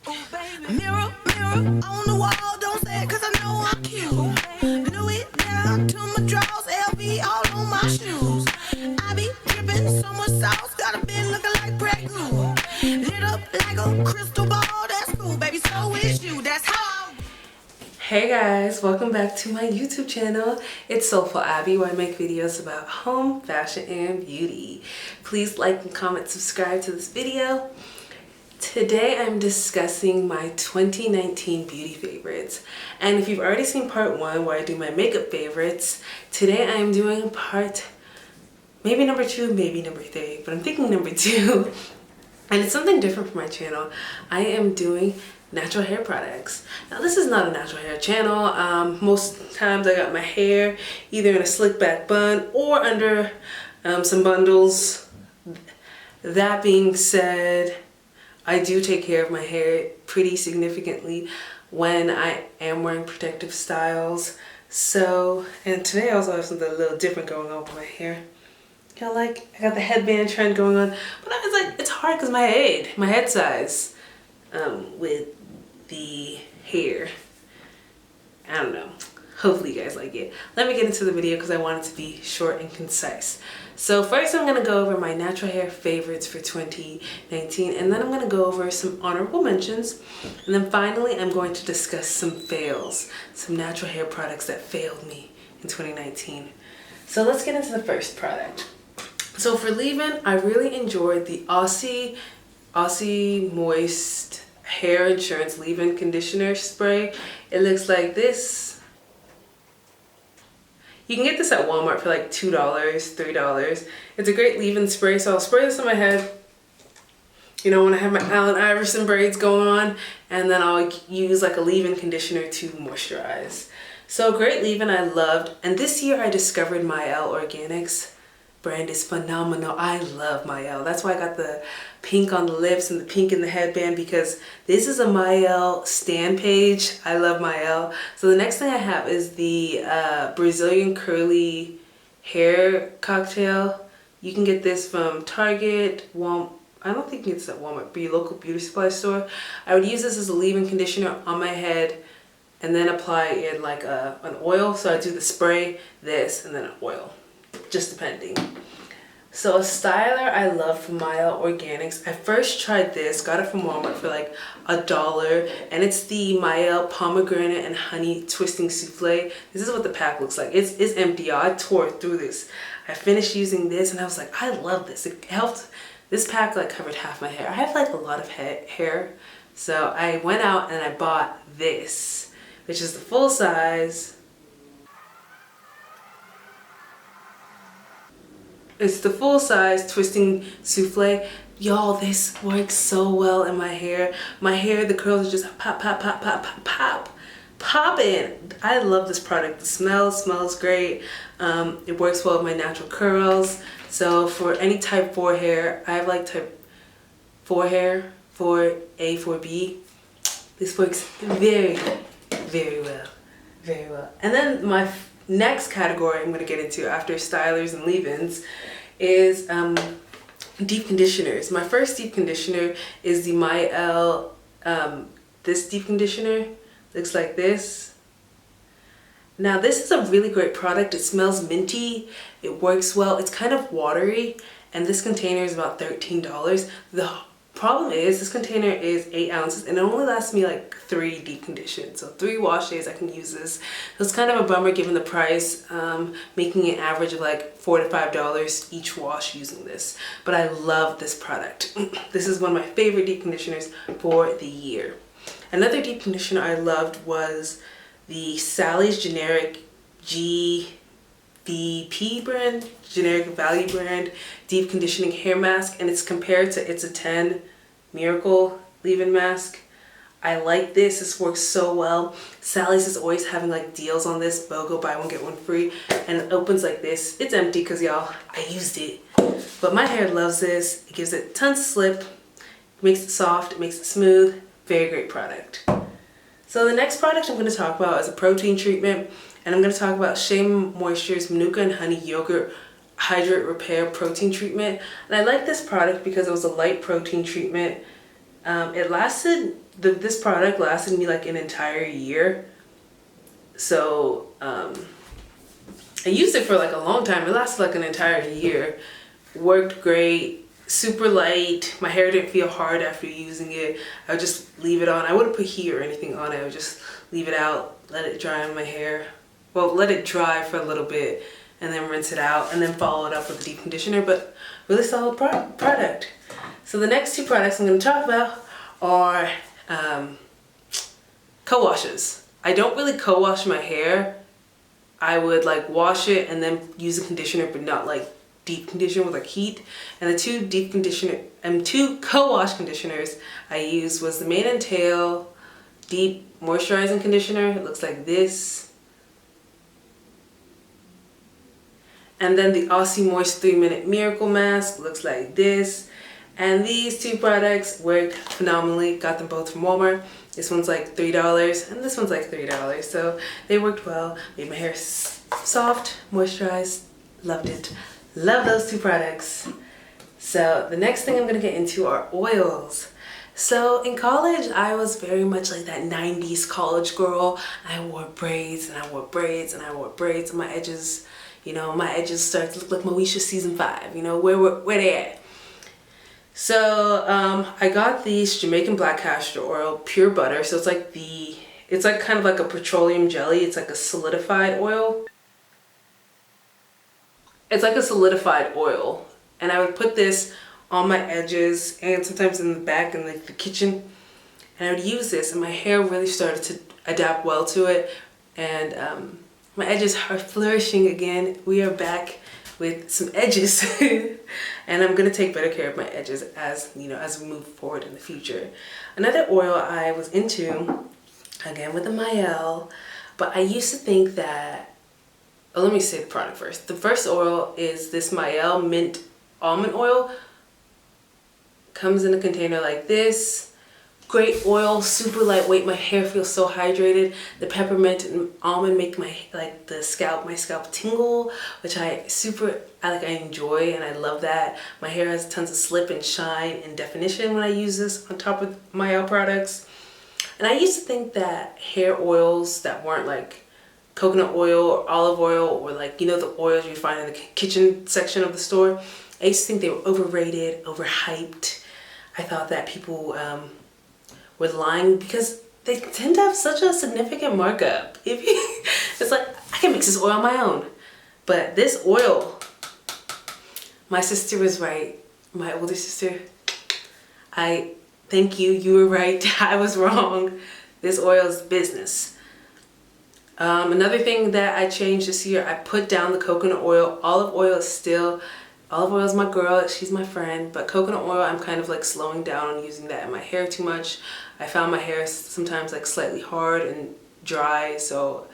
Oh baby, mirror, mirror on the wall, don't say it 'cause I know I'm cute. Louis down to my drawers, LV all on my shoes. I be dripping so much sauce, got a bin looking like Grey Goo. Lit up like a crystal ball, that's cool, baby, so is you, that's how. Hey guys, welcome back to my YouTube channel. It's soulfulabby, where I make videos about home, fashion, and beauty. Please like and comment, subscribe to this video. Today I'm discussing my 2019 beauty favorites, and if you've already seen part 1 where I do my makeup favorites, today I am doing part maybe number 2, maybe number 3, but I'm thinking number 2. And it's something different for my channel. I am doing natural hair products. Now this is not a natural hair channel. Most times I got my hair either in a slick back bun or under some bundles. That being said, I do take care of my hair pretty significantly when I am wearing protective styles. So, and today I also have something a little different going on with my hair. You know, like, I got the headband trend going on, but it's like, it's hard because my head size with the hair. I don't know. Hopefully you guys like it. Let me get into the video because I want it to be short and concise. So first I'm going to go over my natural hair favorites for 2019, and then I'm going to go over some honorable mentions, and then finally I'm going to discuss some fails, some natural hair products that failed me in 2019. So let's get into the first product. So for leave-in, I really enjoyed the Aussie Moist Hair Insurance Leave-In Conditioner Spray. It looks like this. You can get this at Walmart for like $2, $3. It's a great leave-in spray, so I'll spray this on my head, you know, when I have my Allen Iverson braids going on, and then I'll use like a leave-in conditioner to moisturize. So great leave-in, I loved. And this year I discovered Mielle Organics. Brand is phenomenal. I love Mielle. That's why I got the pink on the lips and the pink in the headband, because this is a Mielle stan page. I love Mielle. So the next thing I have is the Brazilian curly hair cocktail. You can get this from Target, Walmart. I don't think it's at Walmart, but your local beauty supply store. I would use this as a leave-in conditioner on my head and then apply it like an oil. So I do the spray, this, and then an oil, just depending. So a styler I love from Mielle Organics. I first tried this, got it from Walmart for like $1, and it's the Mielle Pomegranate and Honey Twisting Souffle. This is what the pack looks like. It's empty, y'all. I tore through this. I finished using this and I was like, I love this. It helped. This pack like covered half my hair. I have like a lot of hair. So I went out and I bought this, which is the full size. It's the full size twisting souffle. Y'all, this works so well in my hair. My hair, the curls are just pop, pop, pop, pop, pop, pop, pop in. I love this product. The smell smells great. It works well with my natural curls. So for any type 4 hair, I have like type 4 hair, 4A, 4B. This works very, very well. Very well. And then my next category I'm going to get into after stylers and leave-ins is deep conditioners. My first deep conditioner is the Mielle, this deep conditioner. Looks like this. Now this is a really great product. It smells minty. It works well. It's kind of watery, and this container is about $13. The problem is this container is 8 ounces and it only lasts me like 3 deep conditions. So 3 wash days I can use this. So it's kind of a bummer given the price, making an average of like $4 to $5 each wash using this. But I love this product. This is one of my favorite deep conditioners for the year. Another deep conditioner I loved was the Sally's generic GVP brand, generic value brand deep conditioning hair mask, and it's compared to It's a 10 Miracle leave-in mask. I like this. This works so well. Sally's is always having like deals on this, BOGO, buy one get one free, and it opens like this. It's empty because y'all, I used it, but my hair loves this. It gives it tons of slip, it makes it soft, it makes it smooth. Very great product. So the next product I'm going to talk about is a protein treatment, and I'm going to talk about Shea Moisture's Manuka and Honey Yogurt Hydrate Repair Protein Treatment. And I like this product because it was a light protein treatment. It lasted, this product lasted me like an entire year. So I used it for like a long time. It lasted like an entire year. Worked great, super light. My hair didn't feel hard after using it. I would just leave it on. I wouldn't put heat or anything on it. I would just leave it out, let it dry on my hair. Well, let it dry for a little bit and then rinse it out and then follow it up with a deep conditioner, but really solid product. So the next two products I'm going to talk about are co-washes. I don't really co-wash my hair. I would like wash it and then use a conditioner, but not like deep conditioner with like heat. And the two co-wash conditioners I used was the Mane and Tail Deep Moisturizing Conditioner. It looks like this. And then the Aussie Moist 3-Minute Miracle Mask looks like this. And these two products work phenomenally. Got them both from Walmart. This one's like $3 and this one's like $3. So they worked well. Made my hair soft, moisturized. Loved it. Love those two products. So the next thing I'm gonna get into are oils. So in college, I was very much like that 90s college girl. I wore braids and I wore braids and I wore braids and my edges, you know, my edges start to look like Moesha season 5, you know, where they at? So I got these Jamaican black castor oil, pure butter. So it's like kind of like a petroleum jelly. It's like a solidified oil. It's like a solidified oil. And I would put this on my edges and sometimes in the back in like the kitchen. And I would use this and my hair really started to adapt well to it. And my edges are flourishing again. We are back with some edges. And I'm gonna take better care of my edges as, you know, as we move forward in the future. Another oil I was into, again with the Mielle, but I used to think that, oh, let me say the product first. The first oil is this Mielle Mint Almond Oil. Comes in a container like this. Great oil, super lightweight. My hair feels so hydrated. The peppermint and almond make my scalp tingle, which I enjoy and I love that. My hair has tons of slip and shine and definition when I use this on top of Mielle products. And I used to think that hair oils that weren't like coconut oil or olive oil or like, you know, the oils you find in the kitchen section of the store, I used to think they were overrated, overhyped. I thought that people were lying because they tend to have such a significant markup. It's like, I can mix this oil on my own. But this oil, my sister was right. My older sister, thank you, you were right. I was wrong. This oil is business. Another thing that I changed this year, I put down the coconut oil. Olive oil is my girl, she's my friend, but coconut oil, I'm kind of like slowing down on using that in my hair too much. I found my hair sometimes like slightly hard and dry, so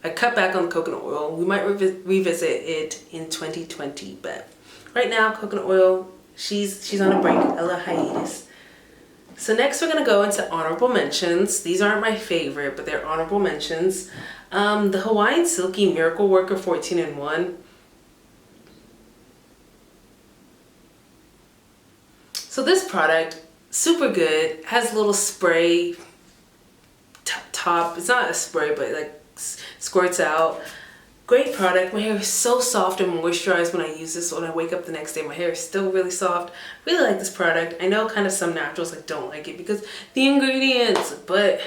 I cut back on the coconut oil. We might revisit it in 2020, but right now, coconut oil, she's on a break, a little hiatus. So next we're gonna go into honorable mentions. These aren't my favorite, but they're honorable mentions. The Hawaiian Silky Miracle Worker 14-in-1. So this product, super good, has a little spray top. It's not a spray, but like squirts out. Great product. My hair is so soft and moisturized when I use this. When I wake up the next day, my hair is still really soft. Really like this product. I know kind of some naturals like don't like it because the ingredients, but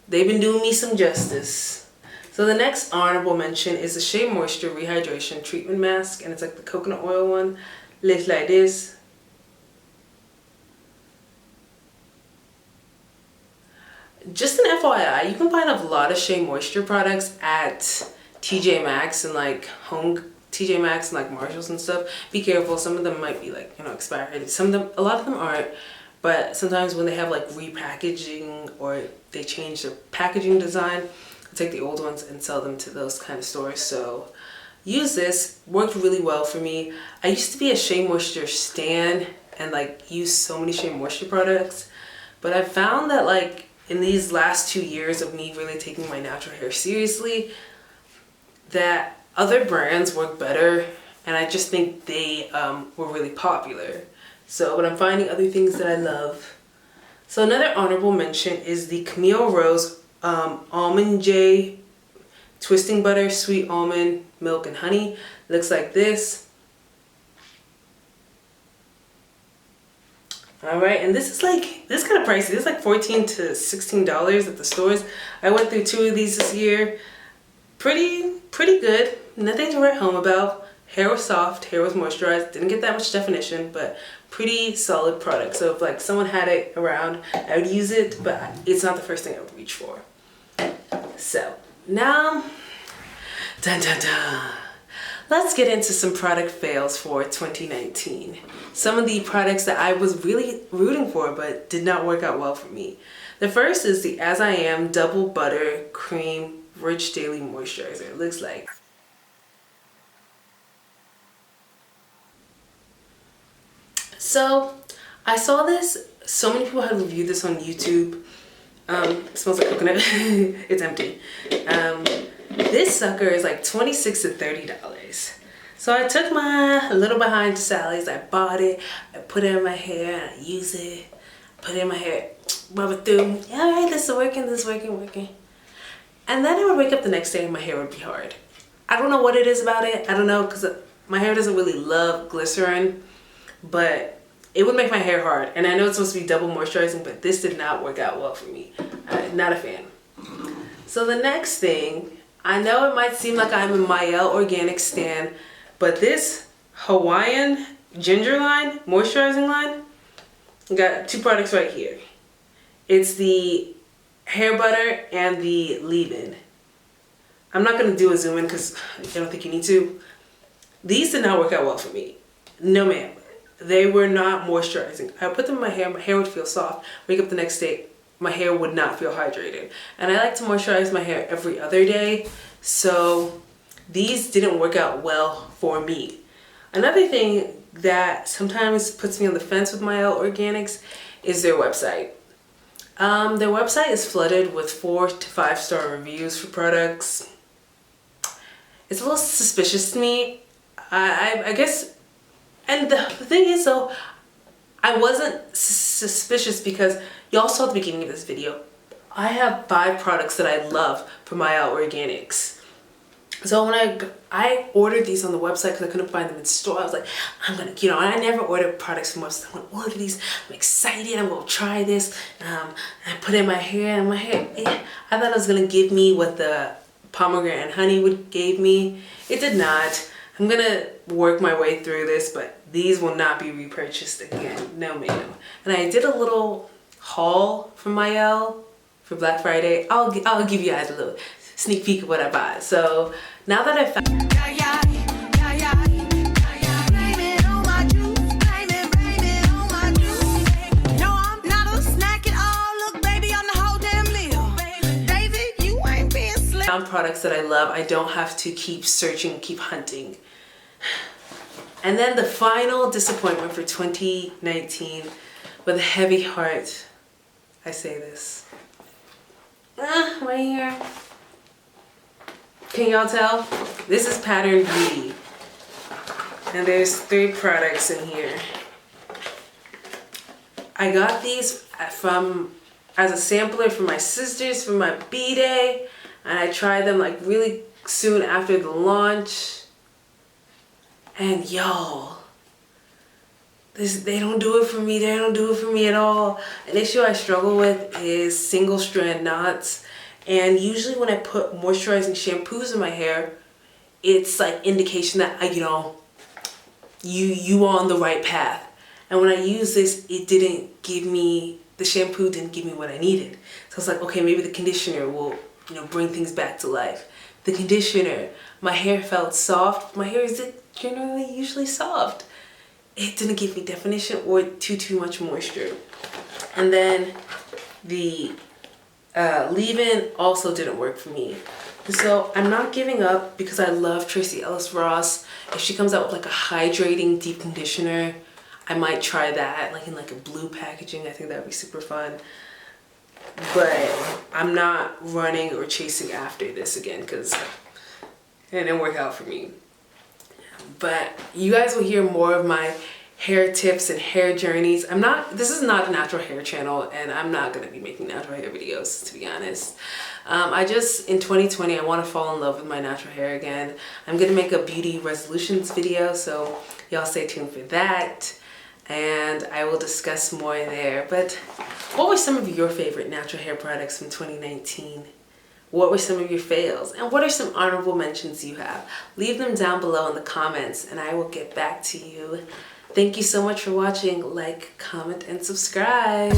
they've been doing me some justice. So the next honorable mention is the Shea Moisture Rehydration Treatment Mask, and it's like the coconut oil one. Looks like this. Just an FYI, you can find a lot of Shea Moisture products at TJ Maxx and like TJ Maxx and like Marshalls and stuff. Be careful, some of them might be like, you know, expired. A lot of them aren't, but sometimes when they have like repackaging or they change their packaging design, they take the old ones and sell them to those kind of stores. So use this, worked really well for me. I used to be a Shea Moisture stan and like use so many Shea Moisture products, but I found that like in these last 2 years of me really taking my natural hair seriously, that other brands work better, and I just think they were really popular. So, but I'm finding other things that I love. So another honorable mention is the Camille Rose Almond J Twisting Butter, Sweet Almond, Milk, and Honey. Looks like this. Alright, and this is kind of pricey. This is like $14 to $16 at the stores. I went through 2 of these this year. Pretty good. Nothing to write home about. Hair was soft, hair was moisturized. Didn't get that much definition, but pretty solid product. So if like someone had it around, I would use it, but it's not the first thing I would reach for. So now, dun dun dun. Let's get into some product fails for 2019. Some of the products that I was really rooting for but did not work out well for me. The first is the As I Am Double Butter Cream Rich Daily Moisturizer. It looks like. So I saw this, so many people have reviewed this on YouTube. It smells like coconut. It's empty. This sucker is like $26 to $30. So I took my little behind to Sally's. I bought it. I put it in my hair and I use it. Put it in my hair. Rub it through. Yeah, alright, this is working. This is working. And then I would wake up the next day and my hair would be hard. I don't know what it is about it. I don't know, because my hair doesn't really love glycerin, but it would make my hair hard. And I know it's supposed to be double moisturizing, but this did not work out well for me. Not a fan. So the next thing, I know it might seem like I'm a Mielle organic stan, but this Hawaiian ginger line, moisturizing line, I got 2 products right here. It's the hair butter and the leave-in. I'm not going to do a zoom in because I don't think you need to. These did not work out well for me. No ma'am. They were not moisturizing. I put them in my hair would feel soft. Wake up the next day, my hair would not feel hydrated. And I like to moisturize my hair every other day, so these didn't work out well for me. Another thing that sometimes puts me on the fence with Mielle Organics is their website. Their website is flooded with 4 to 5 star reviews for products. It's a little suspicious to me. I guess, and the thing is though, I wasn't suspicious because y'all saw at the beginning of this video, I have 5 products that I love from Mielle Organics. So when I ordered these on the website because I couldn't find them in store, I was like, I'm gonna, and I never order products from websites. I'm gonna order these. I'm excited. I'm gonna try this. And I put it in my hair, and my hair, I thought it was gonna give me what the pomegranate and honey gave me. It did not. I'm gonna work my way through this, but these will not be repurchased again. No ma'am. And I did a little haul from Mielle for Black Friday. I'll give you guys a little sneak peek of what I bought. So now that I found products that I love, I don't have to keep searching, keep hunting. And then the final disappointment for 2019, with a heavy heart, I say this. Right here. Can y'all tell? This is Pattern Beauty. And there's 3 products in here. I got these as a sampler for my sisters for my B-Day. And I tried them like really soon after the launch. And y'all, they don't do it for me. They don't do it for me at all. An issue I struggle with is single strand knots. And usually when I put moisturizing shampoos in my hair, it's like indication that you are on the right path. And when I use this, it didn't give me, the shampoo didn't give me what I needed. So I was like, okay, maybe the conditioner will, bring things back to life. The conditioner, my hair felt soft. My hair is generally usually soft. It didn't give me definition or too much moisture. And then the leave-in also didn't work for me. So I'm not giving up because I love Tracee Ellis Ross. If she comes out with like a hydrating deep conditioner, I might try that, like in like a blue packaging. I think that would be super fun. But I'm not running or chasing after this again because it didn't work out for me. But you guys will hear more of my hair tips and hair journeys. This is not a natural hair channel, and I'm not going to be making natural hair videos, to be honest. In 2020, I want to fall in love with my natural hair again. I'm going to make a beauty resolutions video, so y'all stay tuned for that. And I will discuss more there. But what were some of your favorite natural hair products from 2019? What were some of your fails? And what are some honorable mentions you have? Leave them down below in the comments and I will get back to you. Thank you so much for watching. Like, comment, and subscribe.